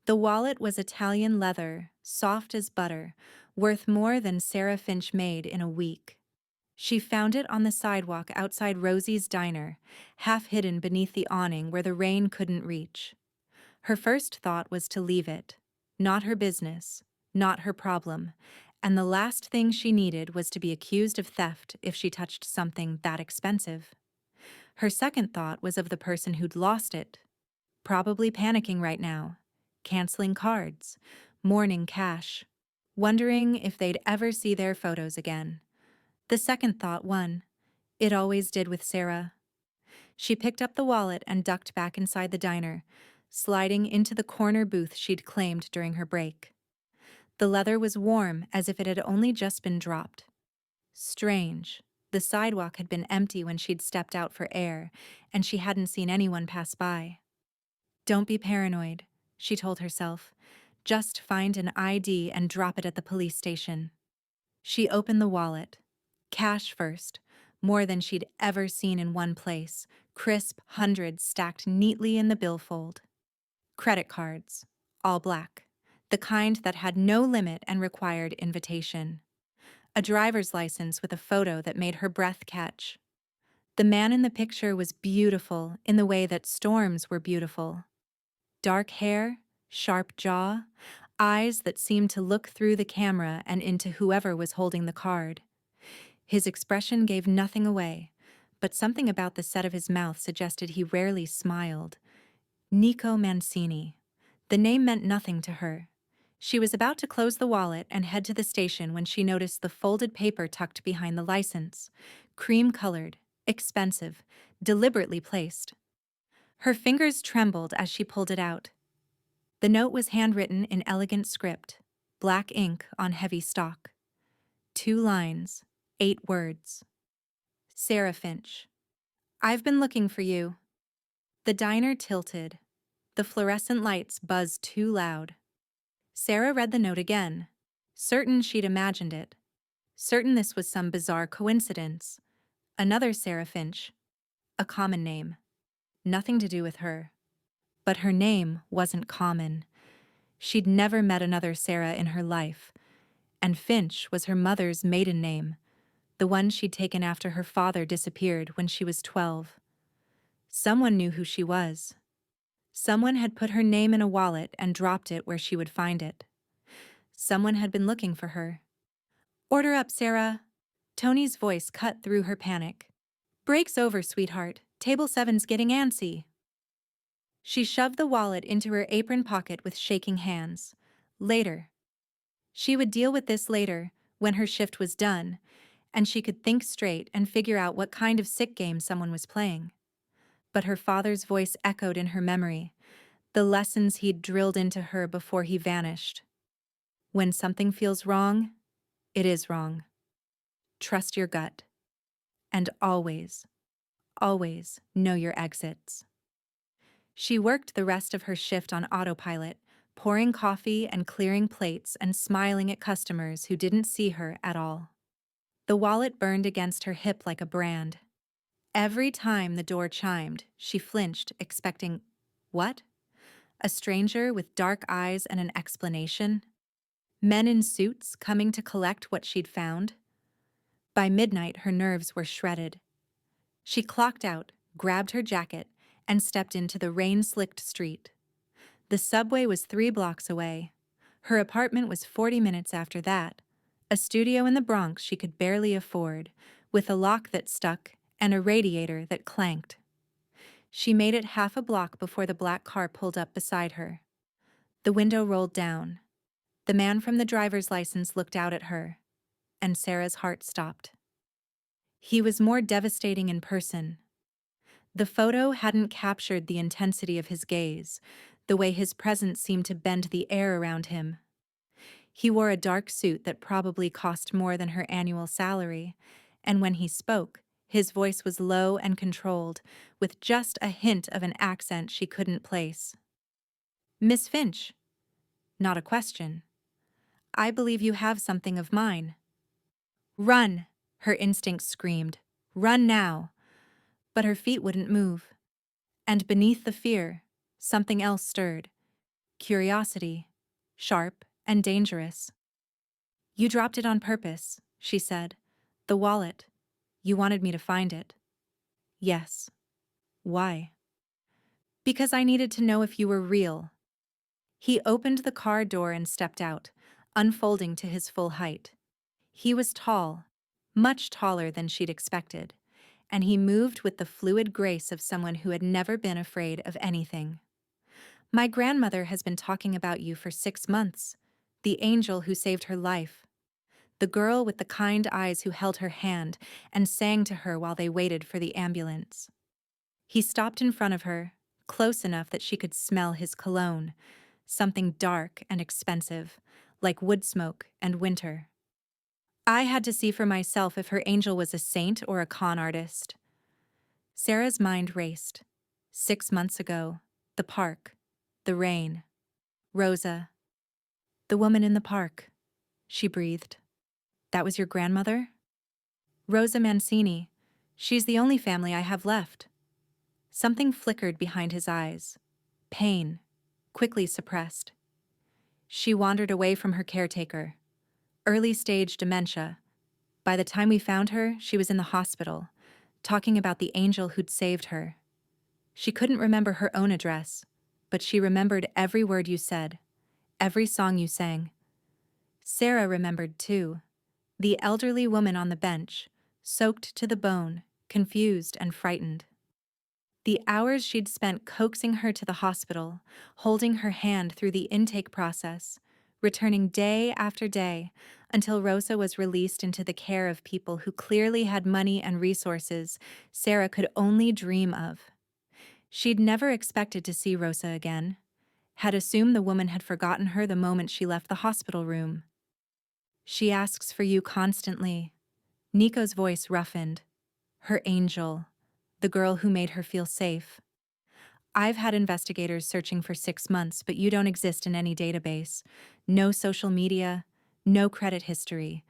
The wallet was Italian leather, soft as butter, worth more than Sarah Finch made in a week. She found it on the sidewalk outside Rosie's diner, half hidden beneath the awning where the rain couldn't reach. Her first thought was to leave it. Not her business, not her problem, and the last thing she needed was to be accused of theft if she touched something that expensive. Her second thought was of the person who'd lost it, probably panicking right now, canceling cards, mourning cash, wondering if they'd ever see their photos again. The second thought won. It always did with Sarah. She picked up the wallet and ducked back inside the diner, sliding into the corner booth she'd claimed during her break. The leather was warm as if it had only just been dropped. Strange. The sidewalk had been empty when she'd stepped out for air, and she hadn't seen anyone pass by. Don't be paranoid, she told herself. Just find an ID and drop it at the police station. She opened the wallet. Cash first, more than she'd ever seen in one place, crisp hundreds stacked neatly in the billfold. Credit cards, all black, the kind that had no limit and required invitation. A driver's license with a photo that made her breath catch. The man in the picture was beautiful in the way that storms were beautiful. Dark hair, sharp jaw, eyes that seemed to look through the camera and into whoever was holding the card. His expression gave nothing away, but something about the set of his mouth suggested he rarely smiled. Nico Mancini. The name meant nothing to her. She was about to close the wallet and head to the station when she noticed the folded paper tucked behind the license. Cream-colored, expensive, deliberately placed. Her fingers trembled as she pulled it out. The note was handwritten in elegant script, black ink on heavy stock. 2 lines, 8 words. Sarah Finch. I've been looking for you. The diner tilted. The fluorescent lights buzzed too loud. Sarah read the note again, certain she'd imagined it, certain this was some bizarre coincidence. Another Sarah Finch. A common name. Nothing to do with her. But her name wasn't common. She'd never met another Sarah in her life, and Finch was her mother's maiden name, the one she'd taken after her father disappeared when she was 12. Someone knew who she was. Someone had put her name in a wallet and dropped it where she would find it. Someone had been looking for her. Order up, Sarah. Tony's voice cut through her panic. Break's over, sweetheart. Table 7's getting antsy. She shoved the wallet into her apron pocket with shaking hands. Later. She would deal with this later, when her shift was done, and she could think straight and figure out what kind of sick game someone was playing. But her father's voice echoed in her memory, the lessons he'd drilled into her before he vanished. When something feels wrong, it is wrong. Trust your gut. And always, always know your exits. She worked the rest of her shift on autopilot, pouring coffee and clearing plates and smiling at customers who didn't see her at all. The wallet burned against her hip like a brand. Every time the door chimed, she flinched, expecting, what? A stranger with dark eyes and an explanation? Men in suits coming to collect what she'd found? By midnight, her nerves were shredded. She clocked out, grabbed her jacket, and stepped into the rain-slicked street. The subway was 3 blocks away. Her apartment was 40 minutes after that, a studio in the Bronx she could barely afford, with a lock that stuck and a radiator that clanked. She made it half a block before the black car pulled up beside her. The window rolled down. The man from the driver's license looked out at her, and Sarah's heart stopped. He was more devastating in person. The photo hadn't captured the intensity of his gaze, the way his presence seemed to bend the air around him. He wore a dark suit that probably cost more than her annual salary, and when he spoke, his voice was low and controlled, with just a hint of an accent she couldn't place. Miss Finch. Not a question. I believe you have something of mine. Run, her instinct screamed. Run now. But her feet wouldn't move. And beneath the fear, something else stirred. curiosity, sharp and dangerous. You dropped it on purpose, she said. The wallet. You wanted me to find it. Yes. Why? Because I needed to know if you were real. He opened the car door and stepped out, unfolding to his full height. He was tall, much taller than she'd expected, and he moved with the fluid grace of someone who had never been afraid of anything. My grandmother has been talking about you for 6 months, the angel who saved her life, the girl with the kind eyes who held her hand and sang to her while they waited for the ambulance. He stopped in front of her, close enough that she could smell his cologne, something dark and expensive, like wood smoke and winter. I had to see for myself if her angel was a saint or a con artist. Sarah's mind raced. 6 months ago, the park, the rain, Rosa. The woman in the park, she breathed. That was your grandmother? Rosa Mancini. She's the only family I have left. Something flickered behind his eyes. Pain, quickly suppressed. She wandered away from her caretaker. Early-stage dementia. By the time we found her, she was in the hospital, talking about the angel who'd saved her. She couldn't remember her own address, but she remembered every word you said, every song you sang. Sarah remembered too. The elderly woman on the bench, soaked to the bone, confused and frightened. The hours she'd spent coaxing her to the hospital, holding her hand through the intake process, returning day after day until Rosa was released into the care of people who clearly had money and resources Sarah could only dream of. She'd never expected to see Rosa again, had assumed the woman had forgotten her the moment she left the hospital room. She asks for you constantly. Nico's voice roughened. Her angel, the girl who made her feel safe. I've had investigators searching for 6 months, but you don't exist in any database. No social media, no credit history.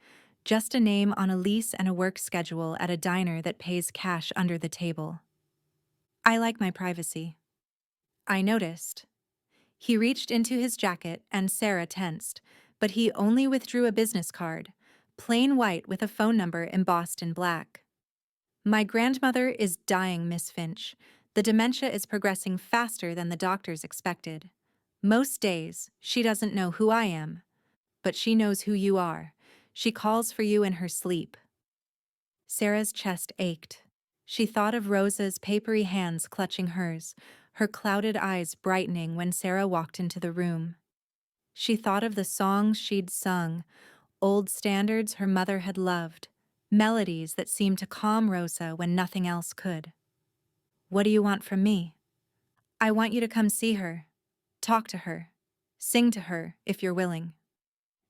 Just a name on a lease and a work schedule at a diner that pays cash under the table. I like my privacy. I noticed. He reached into his jacket and Sarah tensed, but he only withdrew a business card, plain white with a phone number embossed in black. My grandmother is dying, Miss Finch. The dementia is progressing faster than the doctors expected. Most days, she doesn't know who I am, but she knows who you are. She calls for you in her sleep. Sarah's chest ached. She thought of Rosa's papery hands clutching hers, her clouded eyes brightening when Sarah walked into the room. She thought of the songs she'd sung, old standards her mother had loved, melodies that seemed to calm Rosa when nothing else could. What do you want from me? I want you to come see her, talk to her, sing to her if you're willing.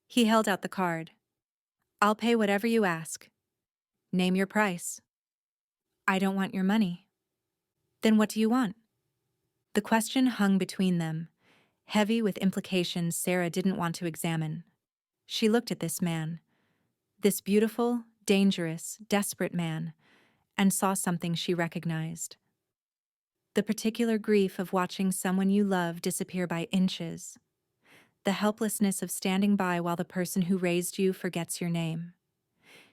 He held out the card. I'll pay whatever you ask. Name your price. I don't want your money. Then what do you want? The question hung between them, heavy with implications Sarah didn't want to examine. She looked at this man, this beautiful, dangerous, desperate man, and saw something she recognized. The particular grief of watching someone you love disappear by inches. The helplessness of standing by while the person who raised you forgets your name.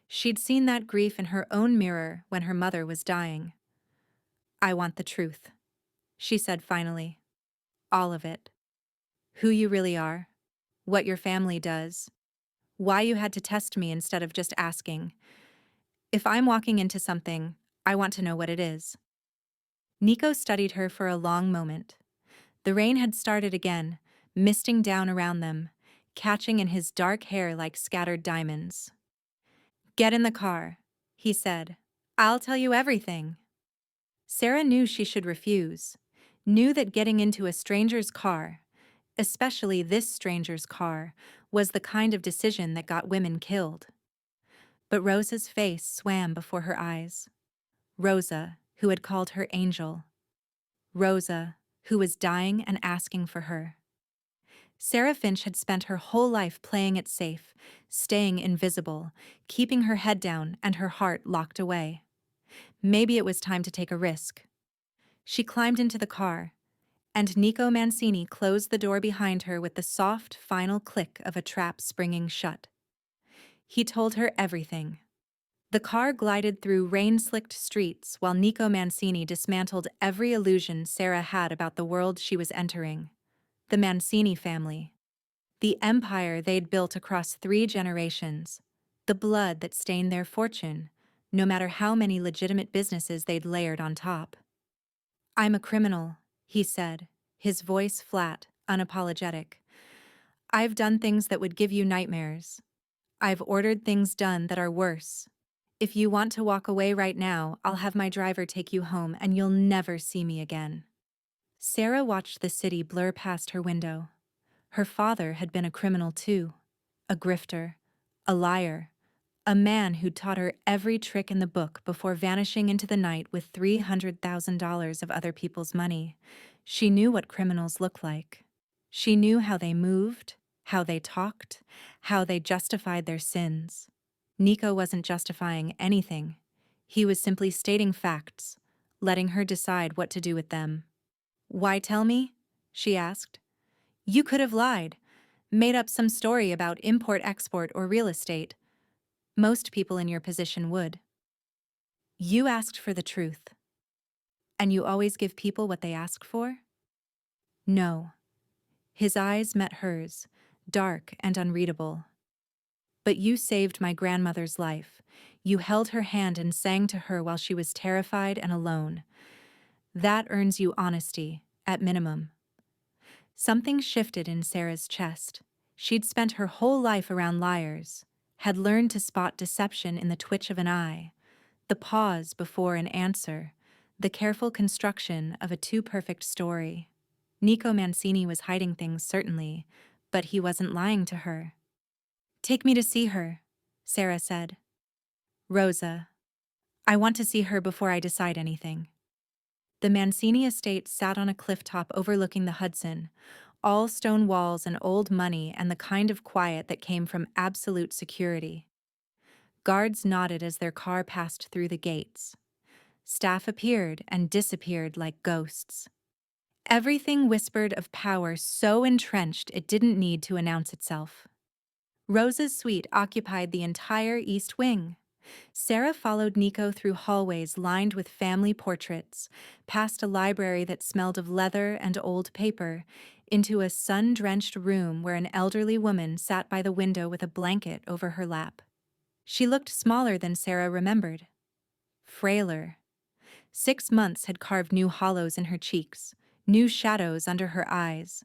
She'd seen that grief in her own mirror when her mother was dying. I want the truth, she said finally. All of it. Who you really are, what your family does, why you had to test me instead of just asking. If I'm walking into something, I want to know what it is. Nico studied her for a long moment. The rain had started again, misting down around them, catching in his dark hair like scattered diamonds. Get in the car, he said. I'll tell you everything. Sarah knew she should refuse, knew that getting into a stranger's car, especially this stranger's car, was the kind of decision that got women killed. But Rosa's face swam before her eyes. Rosa, who had called her angel. Rosa, who was dying and asking for her. Sarah Finch had spent her whole life playing it safe, staying invisible, keeping her head down and her heart locked away. Maybe it was time to take a risk. She climbed into the car, and Nico Mancini closed the door behind her with the soft, final click of a trap springing shut. He told her everything. The car glided through rain-slicked streets while Nico Mancini dismantled every illusion Sarah had about the world she was entering. The Mancini family. The empire they'd built across 3 generations. The blood that stained their fortune, no matter how many legitimate businesses they'd layered on top. "I'm a criminal," he said, his voice flat, unapologetic. "I've done things that would give you nightmares. I've ordered things done that are worse. If you want to walk away right now, I'll have my driver take you home and you'll never see me again." Sarah watched the city blur past her window. Her father had been a criminal too. A grifter. A liar. A man who'd taught her every trick in the book before vanishing into the night with $300,000 of other people's money. She knew what criminals look like. She knew how they moved, how they talked, how they justified their sins. Nico wasn't justifying anything. He was simply stating facts, letting her decide what to do with them. "Why tell me?" she asked. "You could have lied, made up some story about import-export or real estate. Most people in your position would. You asked for the truth. And you always give people what they ask for?" "No." His eyes met hers, dark and unreadable. "But you saved my grandmother's life. You held her hand and sang to her while she was terrified and alone. That earns you honesty, at minimum." Something shifted in Sarah's chest. She'd spent her whole life around liars, had learned to spot deception in the twitch of an eye, the pause before an answer, the careful construction of a too-perfect story. Nico Mancini was hiding things, certainly, but he wasn't lying to her. "Take me to see her," Sarah said. "Rosa. I want to see her before I decide anything." The Mancini estate sat on a clifftop overlooking the Hudson, all stone walls and old money and the kind of quiet that came from absolute security. Guards nodded as their car passed through the gates. Staff appeared and disappeared like ghosts. Everything whispered of power so entrenched it didn't need to announce itself. Rosa's suite occupied the entire east wing. Sarah followed Nico through hallways lined with family portraits, past a library that smelled of leather and old paper, into a sun-drenched room where an elderly woman sat by the window with a blanket over her lap. She looked smaller than Sarah remembered. Frailer. 6 months had carved new hollows in her cheeks, new shadows under her eyes.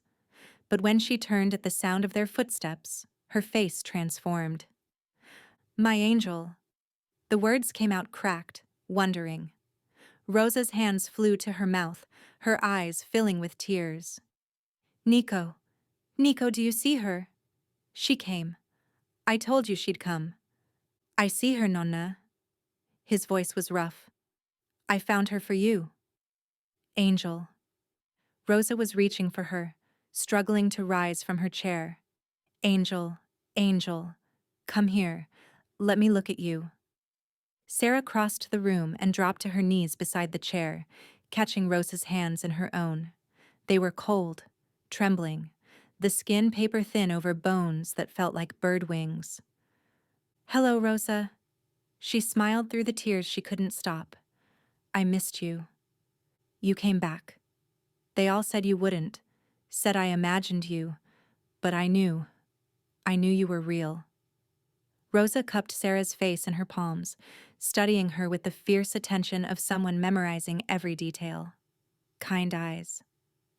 But when she turned at the sound of their footsteps, her face transformed. "My angel." The words came out cracked, wondering. Rosa's hands flew to her mouth, her eyes filling with tears. "Nico. Nico, do you see her? She came. I told you she'd come." "I see her, Nonna." His voice was rough. "I found her for you." "Angel." Rosa was reaching for her, struggling to rise from her chair. "Angel, Angel, come here. Let me look at you." Sarah crossed the room and dropped to her knees beside the chair, catching Rosa's hands in her own. They were cold, trembling, the skin paper-thin over bones that felt like bird wings. "Hello, Rosa." She smiled through the tears she couldn't stop. "I missed you. You came back. They all said you wouldn't, said I imagined you, but I knew. I knew you were real." Rosa cupped Sarah's face in her palms, studying her with the fierce attention of someone memorizing every detail. Kind eyes.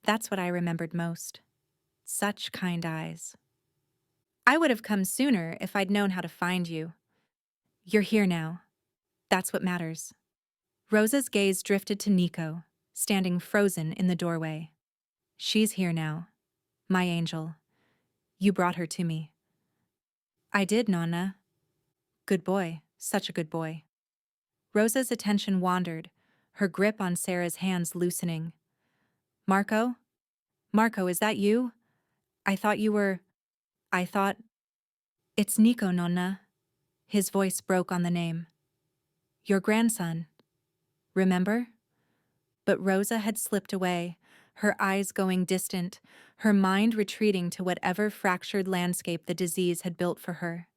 That's what I remembered most. Such kind eyes. "I would have come sooner if I'd known how to find you. You're here now. That's what matters." Rosa's gaze drifted to Nico, standing frozen in the doorway. "She's here now. My angel. You brought her to me." "I did, Nonna." "Good boy. Such a good boy." Rosa's attention wandered, her grip on Sarah's hands loosening. "Marco? Marco, is that you? I thought you were... I thought..." "It's Nico, Nonna." His voice broke on the name. "Your grandson. Remember?" But Rosa had slipped away, her eyes going distant, her mind retreating to whatever fractured landscape the disease had built for her.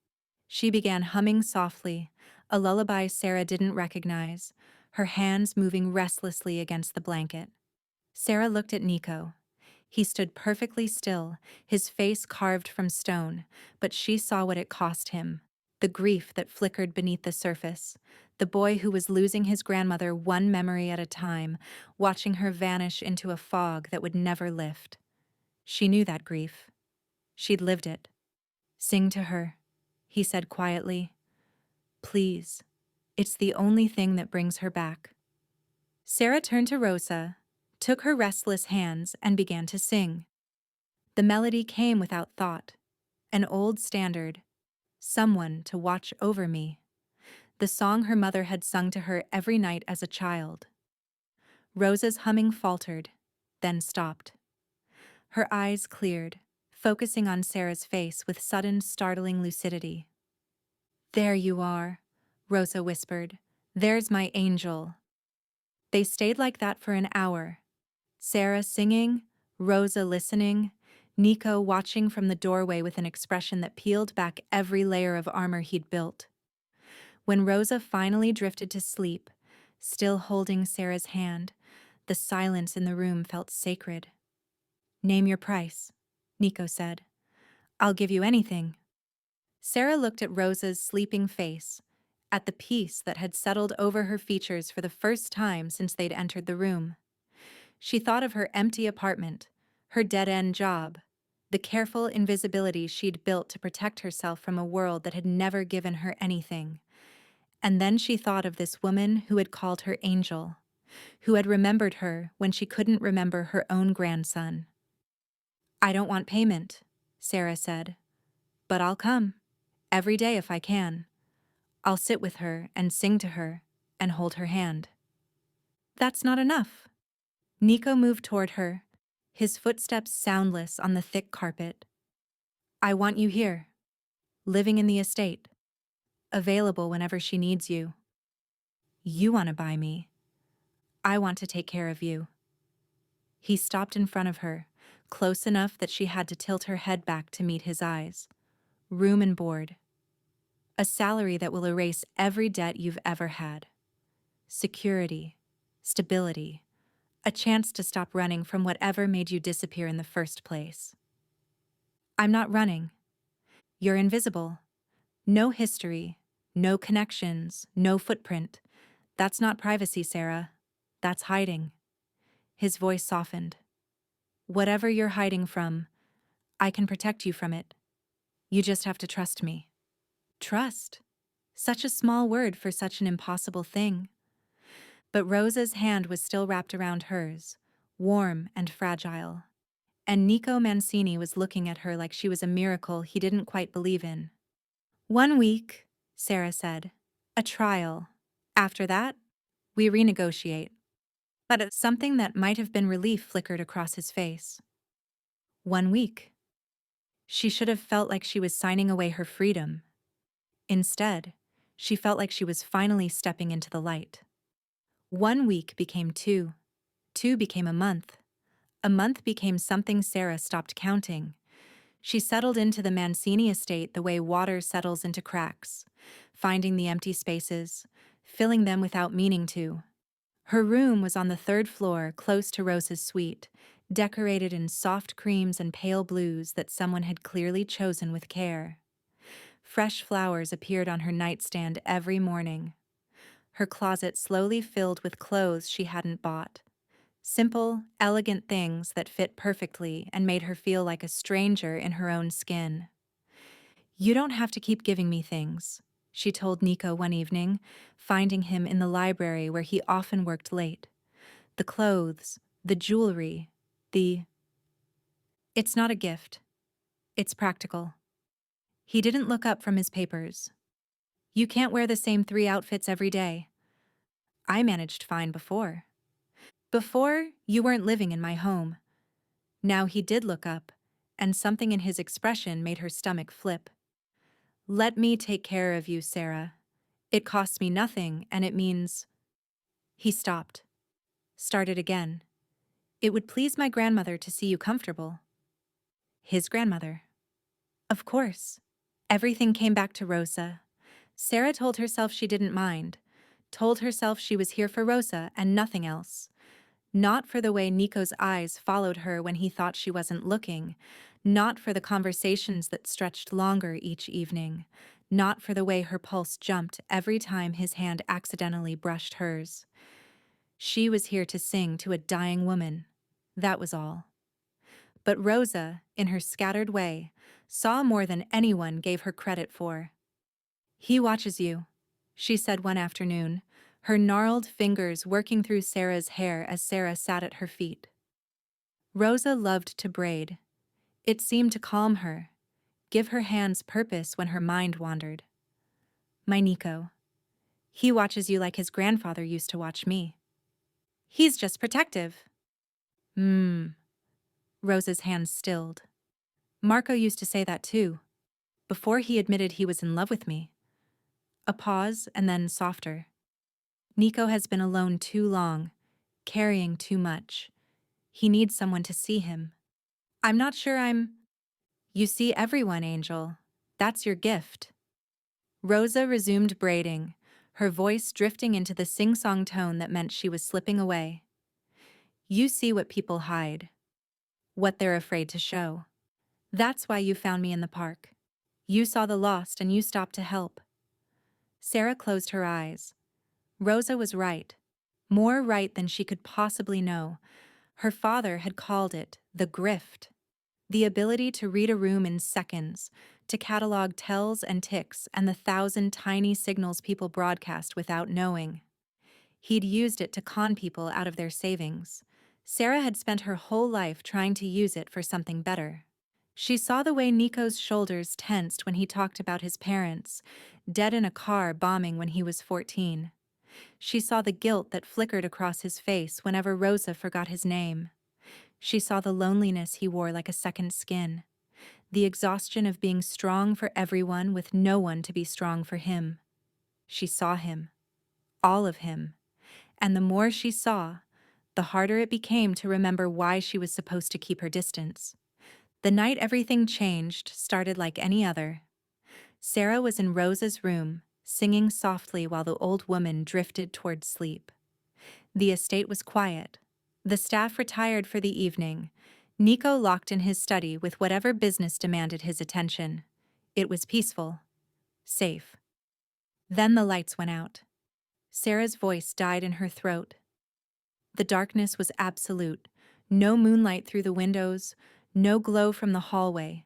She began humming softly, a lullaby Sarah didn't recognize, her hands moving restlessly against the blanket. Sarah looked at Nico. He stood perfectly still, his face carved from stone, but she saw what it cost him. The grief that flickered beneath the surface. The boy who was losing his grandmother one memory at a time, watching her vanish into a fog that would never lift. She knew that grief. She'd lived it. "Sing to her," he said quietly. "Please. It's the only thing that brings her back." Sarah turned to Rosa, took her restless hands, and began to sing. The melody came without thought. An old standard. "Someone to watch over me." The song her mother had sung to her every night as a child. Rosa's humming faltered, then stopped. Her eyes cleared, focusing on Sarah's face with sudden, startling lucidity. "There you are," Rosa whispered. "There's my angel." They stayed like that for an hour. Sarah singing, Rosa listening, Nico watching from the doorway with an expression that peeled back every layer of armor he'd built. When Rosa finally drifted to sleep, still holding Sarah's hand, the silence in the room felt sacred. "Name your price," Nico said. "I'll give you anything." Sarah looked at Rosa's sleeping face, at the peace that had settled over her features for the first time since they'd entered the room. She thought of her empty apartment, her dead-end job, the careful invisibility she'd built to protect herself from a world that had never given her anything. And then she thought of this woman who had called her angel, who had remembered her when she couldn't remember her own grandson. "I don't want payment," Sarah said, "but I'll come, every day if I can. I'll sit with her and sing to her and hold her hand." "That's not enough." Nico moved toward her, his footsteps soundless on the thick carpet. "I want you here, living in the estate, available whenever she needs you. You want to buy me. I want to take care of you." He stopped in front of her, close enough that she had to tilt her head back to meet his eyes. "Room and board. A salary that will erase every debt you've ever had. Security. Stability. A chance to stop running from whatever made you disappear in the first place." "I'm not running. You're invisible. No history, no connections, no footprint. That's not privacy, Sarah. That's hiding." His voice softened. "Whatever you're hiding from, I can protect you from it. You just have to trust me." Trust. Such a small word for such an impossible thing. But Rosa's hand was still wrapped around hers, warm and fragile. And Nico Mancini was looking at her like she was a miracle he didn't quite believe in. "1 week," Sarah said. "A trial. After that, we renegotiate." But something that might have been relief flickered across his face. 1 week. She should have felt like she was signing away her freedom. Instead, she felt like she was finally stepping into the light. 1 week became 2. 2 became a month. A month became something Sarah stopped counting. She settled into the Mancini estate the way water settles into cracks, finding the empty spaces, filling them without meaning to. Her room was on the 3rd floor, close to Rosa's suite, decorated in soft creams and pale blues that someone had clearly chosen with care. Fresh flowers appeared on her nightstand every morning. Her closet slowly filled with clothes she hadn't bought. Simple, elegant things that fit perfectly and made her feel like a stranger in her own skin. "You don't have to keep giving me things," she told Nico one evening, finding him in the library where he often worked late. "The clothes, the jewelry, It's not a gift. It's practical." He didn't look up from his papers. "You can't wear the same 3 outfits every day. I managed fine before. Before, you weren't living in my home." Now he did look up, and something in his expression made her stomach flip. "Let me take care of you, Sarah. It costs me nothing, and it means—" He stopped. Started again. It would please my grandmother to see you comfortable. His grandmother. Of course. Everything came back to Rosa. Sarah told herself she didn't mind, told herself she was here for Rosa and nothing else. Not for the way Nico's eyes followed her when he thought she wasn't looking, not for the conversations that stretched longer each evening, not for the way her pulse jumped every time his hand accidentally brushed hers. She was here to sing to a dying woman. That was all. But Rosa, in her scattered way, saw more than anyone gave her credit for. He watches you, she said one afternoon, her gnarled fingers working through Sarah's hair as Sarah sat at her feet. Rosa loved to braid. It seemed to calm her, give her hands purpose when her mind wandered. My Nico. He watches you like his grandfather used to watch me. He's just protective. Rosa's hands stilled. Marco used to say that too, before he admitted he was in love with me. A pause and then softer. Nico has been alone too long, carrying too much. He needs someone to see him. I'm not sure I'm... You see everyone, Angel. That's your gift. Rosa resumed braiding, her voice drifting into the sing-song tone that meant she was slipping away. You see what people hide, what they're afraid to show. That's why you found me in the park. You saw the lost and you stopped to help. Sarah closed her eyes. Rosa was right. More right than she could possibly know. Her father had called it the grift. The ability to read a room in seconds, to catalog tells and ticks and the 1,000 tiny signals people broadcast without knowing. He'd used it to con people out of their savings. Sarah had spent her whole life trying to use it for something better. She saw the way Nico's shoulders tensed when he talked about his parents, dead in a car bombing when he was 14. She saw the guilt that flickered across his face whenever Rosa forgot his name. She saw the loneliness he wore like a second skin, the exhaustion of being strong for everyone with no one to be strong for him. She saw him, all of him, and the more she saw, the harder it became to remember why she was supposed to keep her distance. The night everything changed started like any other. Sarah was in Rosa's room, singing softly while the old woman drifted toward sleep. The estate was quiet. The staff retired for the evening. Nico locked in his study with whatever business demanded his attention. It was peaceful. Safe. Then the lights went out. Sarah's voice died in her throat. The darkness was absolute. No moonlight through the windows, no glow from the hallway,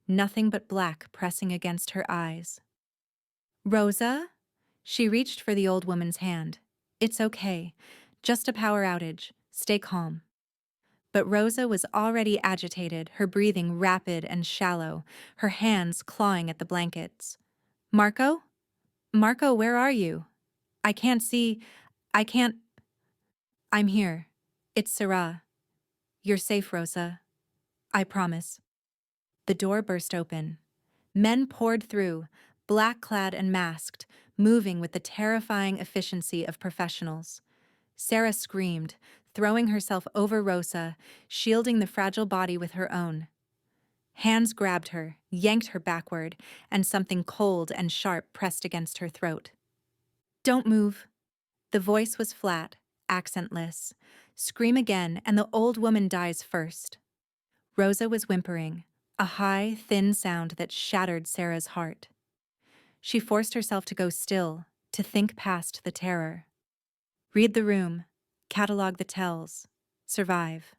nothing but black pressing against her eyes. Rosa? She reached for the old woman's hand. It's okay. Just a power outage. Stay calm. But Rosa was already agitated, her breathing rapid and shallow, her hands clawing at the blankets. Marco? Marco, where are you? I can't see. I can't. I'm here. It's Sarah. You're safe, Rosa. I promise. The door burst open. Men poured through, black-clad and masked, moving with the terrifying efficiency of professionals. Sarah screamed, throwing herself over Rosa, shielding the fragile body with her own. Hands grabbed her, yanked her backward, and something cold and sharp pressed against her throat. Don't move. The voice was flat, accentless. Scream again, and the old woman dies first. Rosa was whimpering, a high, thin sound that shattered Sarah's heart. She forced herself to go still, to think past the terror. Read the room, catalog the tells, survive.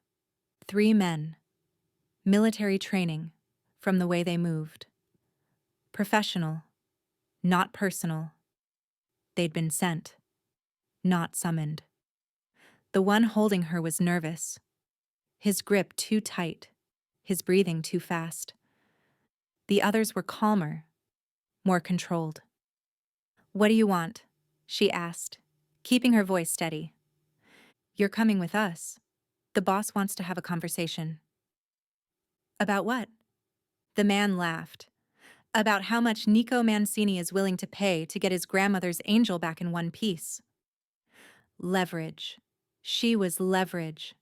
3 men. Military training, from the way they moved. Professional, not personal. They'd been sent, not summoned. The one holding her was nervous, his grip too tight, his breathing too fast. The others were calmer, more controlled. What do you want? She asked, keeping her voice steady. You're coming with us. The boss wants to have a conversation. About what? The man laughed. About how much Nico Mancini is willing to pay to get his grandmother's angel back in one piece. Leverage. She was leverage.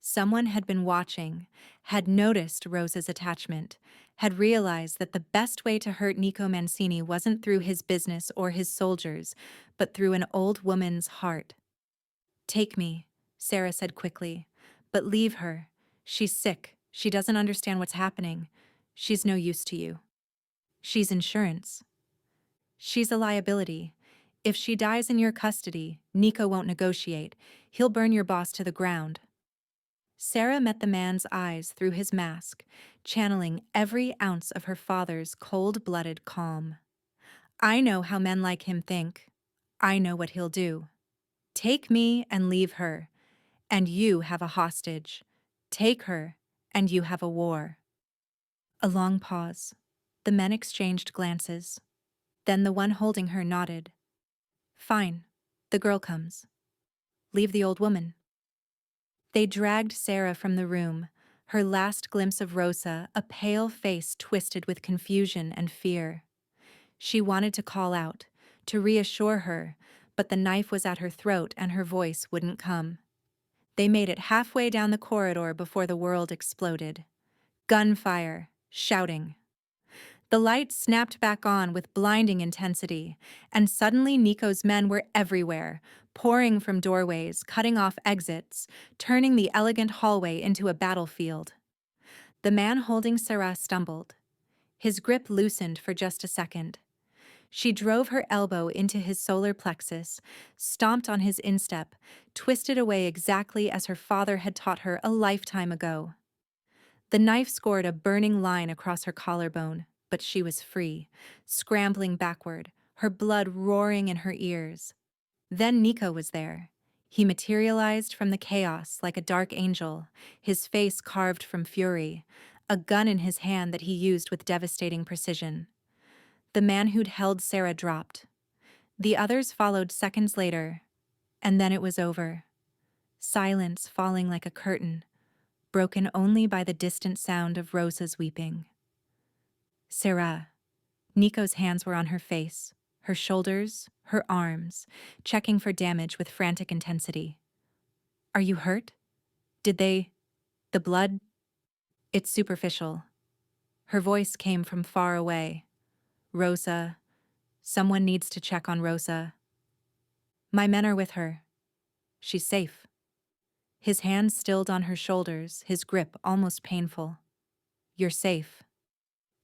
Someone had been watching, had noticed Rosa's attachment, had realized that the best way to hurt Nico Mancini wasn't through his business or his soldiers, but through an old woman's heart. "Take me," Sarah said quickly, "but leave her. She's sick. She doesn't understand what's happening. She's no use to you. She's insurance. She's a liability. If she dies in your custody, Nico won't negotiate. He'll burn your boss to the ground." Sarah met the man's eyes through his mask, channeling every ounce of her father's cold-blooded calm. "I know how men like him think. I know what he'll do. Take me and leave her, and you have a hostage. Take her, and you have a war." A long pause. The men exchanged glances. Then the one holding her nodded. "Fine. The girl comes. Leave the old woman." They dragged Sarah from the room, her last glimpse of Rosa, a pale face twisted with confusion and fear. She wanted to call out, to reassure her, but the knife was at her throat and her voice wouldn't come. They made it halfway down the corridor before the world exploded. Gunfire, shouting. The lights snapped back on with blinding intensity, and suddenly Nico's men were everywhere, pouring from doorways, cutting off exits, turning the elegant hallway into a battlefield. The man holding Sarah stumbled. His grip loosened for just a second. She drove her elbow into his solar plexus, stomped on his instep, twisted away exactly as her father had taught her a lifetime ago. The knife scored a burning line across her collarbone, but she was free, scrambling backward, her blood roaring in her ears. Then Nico was there. He materialized from the chaos like a dark angel, his face carved from fury, a gun in his hand that he used with devastating precision. The man who'd held Sarah dropped. The others followed seconds later, and then it was over. Silence falling like a curtain, broken only by the distant sound of Rosa's weeping. "Sarah." Nico's hands were on her face, her shoulders, her arms, checking for damage with frantic intensity. "Are you hurt? Did they... the blood?" "It's superficial." Her voice came from far away. "Rosa. Someone needs to check on Rosa." "My men are with her. She's safe." His hands stilled on her shoulders, his grip almost painful. "You're safe.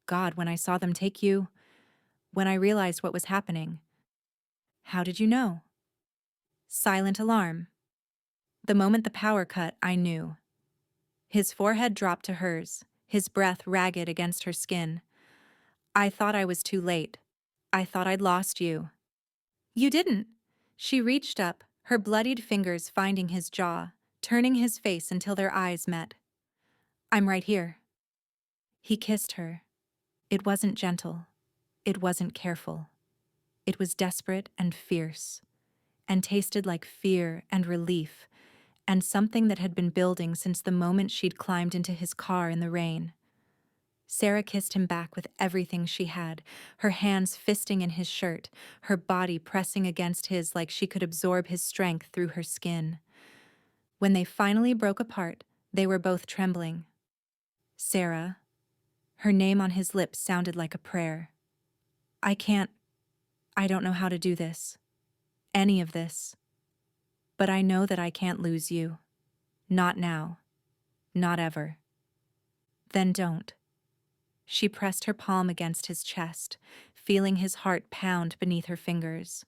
God, when I saw them take you, when I realized what was happening." "How did you know?" "Silent alarm. The moment the power cut, I knew." His forehead dropped to hers, his breath ragged against her skin. "I thought I was too late. I thought I'd lost you." "You didn't." She reached up, her bloodied fingers finding his jaw, turning his face until their eyes met. "I'm right here." He kissed her. It wasn't gentle. It wasn't careful. It was desperate and fierce, and tasted like fear and relief, and something that had been building since the moment she'd climbed into his car in the rain. Sarah kissed him back with everything she had, her hands fisting in his shirt, her body pressing against his like she could absorb his strength through her skin. When they finally broke apart, they were both trembling. "Sarah." Her name on his lips sounded like a prayer. "I can't. I don't know how to do this. Any of this. But I know that I can't lose you. Not now. Not ever." "Then don't." She pressed her palm against his chest, feeling his heart pound beneath her fingers.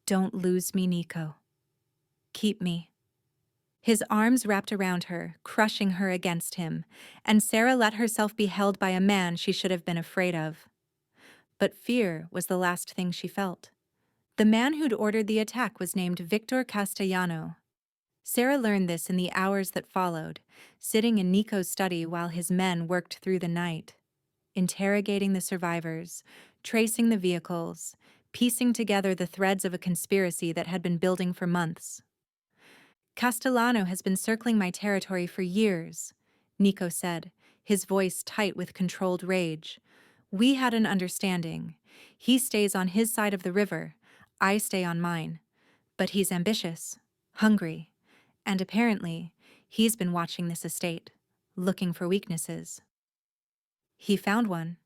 "Don't lose me, Nico. Keep me." His arms wrapped around her, crushing her against him, and Sarah let herself be held by a man she should have been afraid of. But fear was the last thing she felt. The man who'd ordered the attack was named Victor Castellano. Sarah learned this in the hours that followed, sitting in Nico's study while his men worked through the night, interrogating the survivors, tracing the vehicles, piecing together the threads of a conspiracy that had been building for months. "Castellano has been circling my territory for years," Nico said, his voice tight with controlled rage. "We had an understanding. He stays on his side of the river, I stay on mine. But he's ambitious, hungry, and apparently, He's been watching this estate, looking for weaknesses. He found one.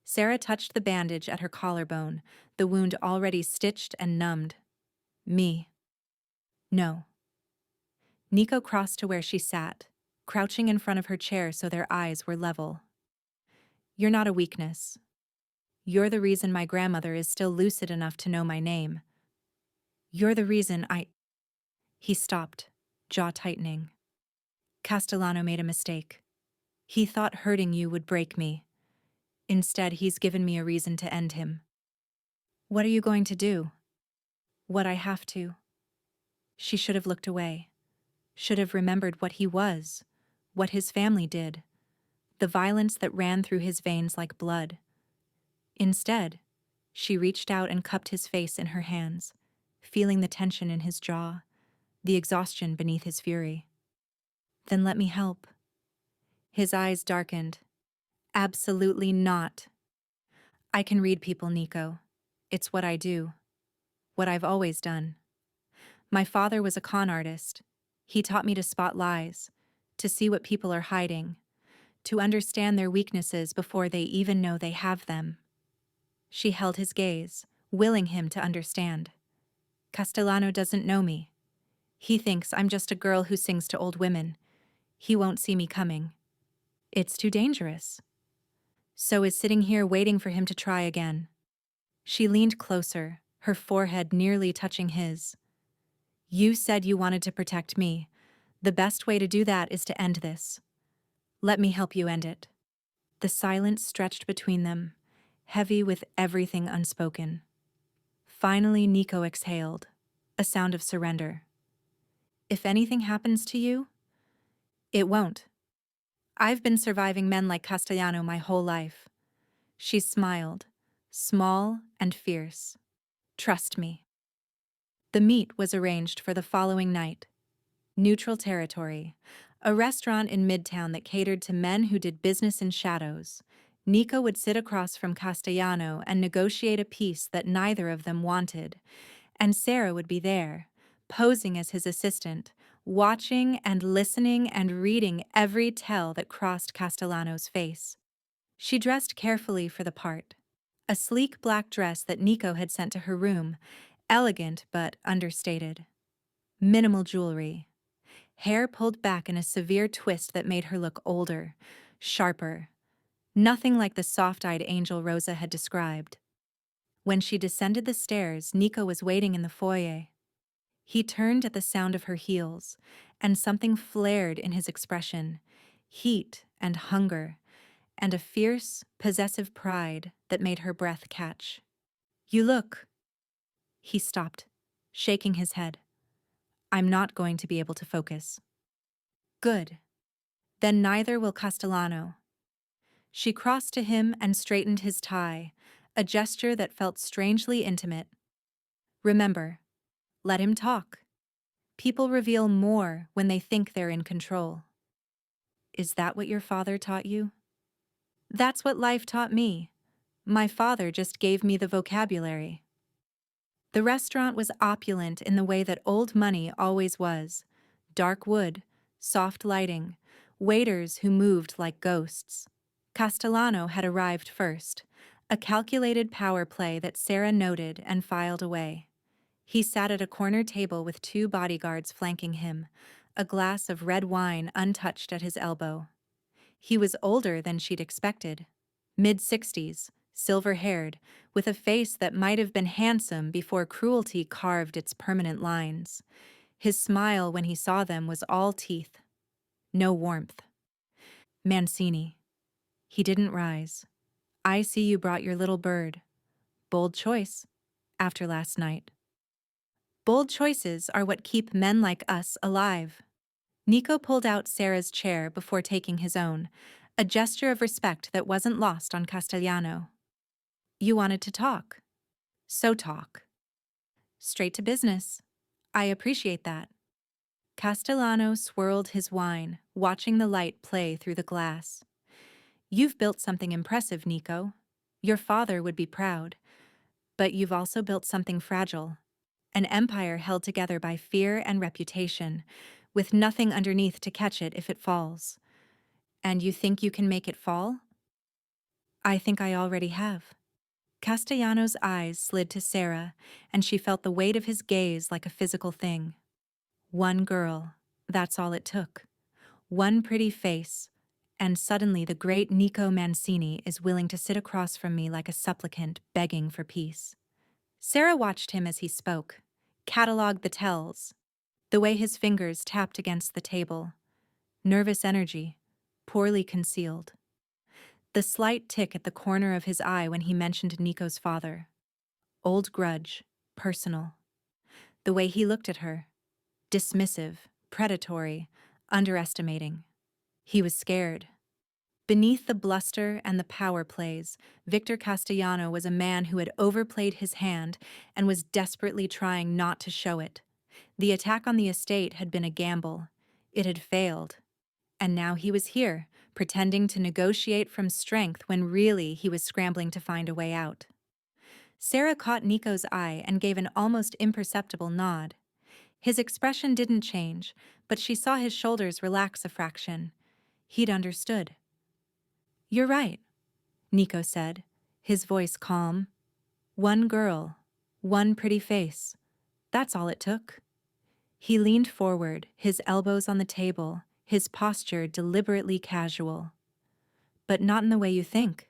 Sarah touched the bandage at her collarbone, the wound already stitched and numbed. Me. No. Nico crossed to where she sat, crouching in front of her chair so their eyes were level. You're not a weakness. You're the reason my grandmother is still lucid enough to know my name. You're the reason I... He stopped, jaw tightening. Castellano made a mistake. He thought hurting you would break me. Instead, he's given me a reason to end him. What are you going to do? What I have to. She should have looked away. Should have remembered what he was, what his family did, the violence that ran through his veins like blood. Instead, she reached out and cupped his face in her hands, feeling the tension in his jaw, the exhaustion beneath his fury. Then let me help. His eyes darkened. Absolutely not. I can read people, Nico. It's what I do. What I've always done. My father was a con artist. He taught me to spot lies, to see what people are hiding, to understand their weaknesses before they even know they have them. She held his gaze, willing him to understand. Castellano doesn't know me. He thinks I'm just a girl who sings to old women. He won't see me coming. It's too dangerous. So is sitting here waiting for him to try again. She leaned closer, her forehead nearly touching his. You said you wanted to protect me. The best way to do that is to end this. Let me help you end it. The silence stretched between them, heavy with everything unspoken. Finally, Nico exhaled, a sound of surrender. If anything happens to you, it won't. I've been surviving men like Castellano my whole life. She smiled, small and fierce. Trust me. The meet was arranged for the following night. Neutral Territory, a restaurant in Midtown that catered to men who did business in shadows. Nico would sit across from Castellano and negotiate a peace that neither of them wanted. And Sarah would be there, posing as his assistant, watching and listening and reading every tell that crossed Castellano's face. She dressed carefully for the part. A sleek black dress that Nico had sent to her room, elegant but understated. Minimal jewelry. Hair pulled back in a severe twist that made her look older, sharper. Nothing like the soft-eyed angel Rosa had described. When she descended the stairs, Nico was waiting in the foyer. He turned at the sound of her heels, and something flared in his expression, heat and hunger, and a fierce, possessive pride that made her breath catch. You look. He stopped, shaking his head. I'm not going to be able to focus. Good. Then neither will Castellano. She crossed to him and straightened his tie, a gesture that felt strangely intimate. Remember, let him talk. People reveal more when they think they're in control. Is that what your father taught you? That's what life taught me. My father just gave me the vocabulary. The restaurant was opulent in the way that old money always was. Dark wood, soft lighting, waiters who moved like ghosts. Castellano had arrived first, a calculated power play that Sarah noted and filed away. He sat at a corner table with two bodyguards flanking him, a glass of red wine untouched at his elbow. He was older than she'd expected. Mid-60s, silver-haired, with a face that might have been handsome before cruelty carved its permanent lines. His smile when he saw them was all teeth. No warmth. Mancini. He didn't rise. I see you brought your little bird. Bold choice, after last night. Bold choices are what keep men like us alive. Nico pulled out Sarah's chair before taking his own, a gesture of respect that wasn't lost on Castellano. You wanted to talk. So talk. Straight to business. I appreciate that. Castellano swirled his wine, watching the light play through the glass. You've built something impressive, Nico. Your father would be proud. But you've also built something fragile. An empire held together by fear and reputation, with nothing underneath to catch it if it falls. And you think you can make it fall? I think I already have. Castellano's eyes slid to Sarah, and she felt the weight of his gaze like a physical thing. One girl, that's all it took. One pretty face, and suddenly the great Nico Mancini is willing to sit across from me like a supplicant begging for peace. Sarah watched him as he spoke, catalogued the tells, the way his fingers tapped against the table. Nervous energy, poorly concealed. The slight tick at the corner of his eye when he mentioned Nico's father. Old grudge, personal. The way he looked at her, dismissive, predatory, underestimating. He was scared. Beneath the bluster and the power plays, Victor Castellano was a man who had overplayed his hand and was desperately trying not to show it. The attack on the estate had been a gamble. It had failed. And now he was here, pretending to negotiate from strength when really he was scrambling to find a way out. Sarah caught Nico's eye and gave an almost imperceptible nod. His expression didn't change, but she saw his shoulders relax a fraction. He'd understood. You're right, Nico said, his voice calm. One girl, one pretty face. That's all it took. He leaned forward, his elbows on the table, his posture deliberately casual. But not in the way you think.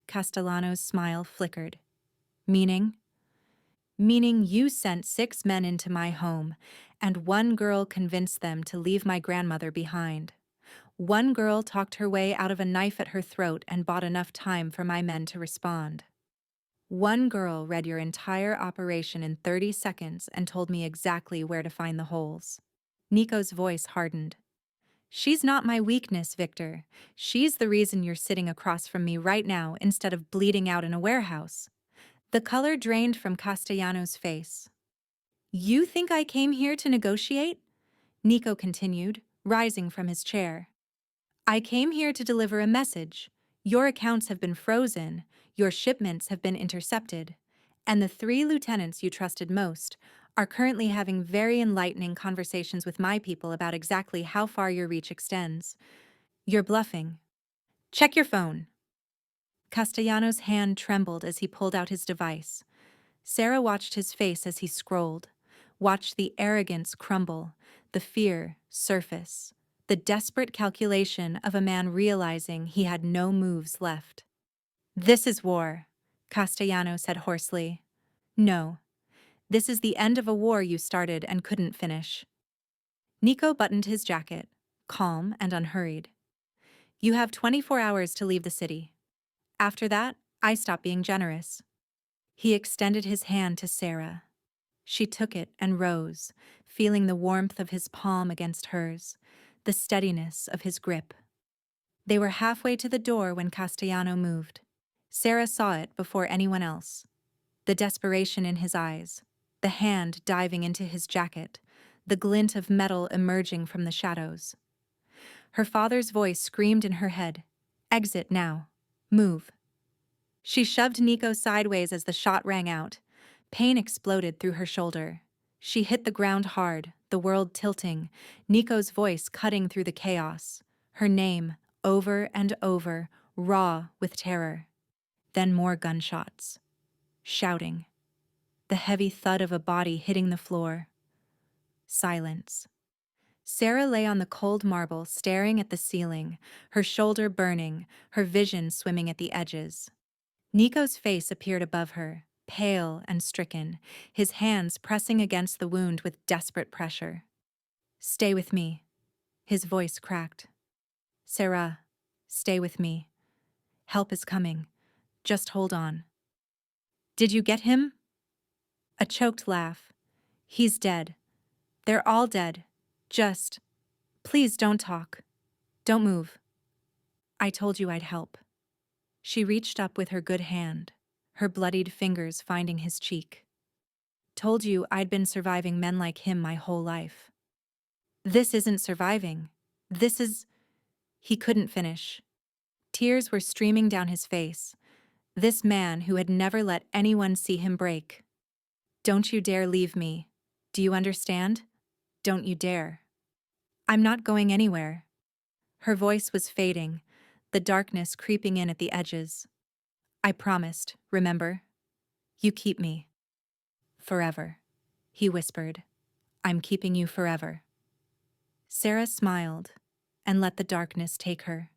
Castellano's smile flickered. Meaning? Meaning you sent 6 men into my home, and one girl convinced them to leave my grandmother behind. One girl talked her way out of a knife at her throat and bought enough time for my men to respond. One girl read your entire operation in 30 seconds and told me exactly where to find the holes. Nico's voice hardened. She's not my weakness, Victor. She's the reason you're sitting across from me right now instead of bleeding out in a warehouse. The color drained from Castellano's face. You think I came here to negotiate? Nico continued, rising from his chair. I came here to deliver a message. Your accounts have been frozen, your shipments have been intercepted, and the 3 lieutenants you trusted most are currently having very enlightening conversations with my people about exactly how far your reach extends. You're bluffing. Check your phone. Castellano's hand trembled as he pulled out his device. Sarah watched his face as he scrolled, watched the arrogance crumble, the fear surface, the desperate calculation of a man realizing he had no moves left. This is war, Castellano said hoarsely. No, this is the end of a war you started and couldn't finish. Nico buttoned his jacket, calm and unhurried. You have 24 hours to leave the city. After that, I stop being generous. He extended his hand to Sarah. She took it and rose, feeling the warmth of his palm against hers, the steadiness of his grip. They were halfway to the door when Castellano moved. Sarah saw it before anyone else. The desperation in his eyes, the hand diving into his jacket, the glint of metal emerging from the shadows. Her father's voice screamed in her head, "Exit now. Move." She shoved Nico sideways as the shot rang out. Pain exploded through her shoulder. She hit the ground hard, the world tilting, Nico's voice cutting through the chaos. Her name, over and over, raw with terror. Then more gunshots. Shouting. The heavy thud of a body hitting the floor. Silence. Sarah lay on the cold marble, staring at the ceiling, her shoulder burning, her vision swimming at the edges. Nico's face appeared above her, pale and stricken, his hands pressing against the wound with desperate pressure. Stay with me. His voice cracked. Sarah, stay with me. Help is coming. Just hold on. Did you get him? A choked laugh. He's dead. They're all dead. Just, please don't talk. Don't move. I told you I'd help. She reached up with her good hand, her bloodied fingers finding his cheek. Told you I'd been surviving men like him my whole life. This isn't surviving. This is... He couldn't finish. Tears were streaming down his face. This man who had never let anyone see him break. Don't you dare leave me. Do you understand? Don't you dare. I'm not going anywhere. Her voice was fading, the darkness creeping in at the edges. I promised, remember? You keep me. Forever. He whispered. I'm keeping you forever. Sarah smiled and let the darkness take her.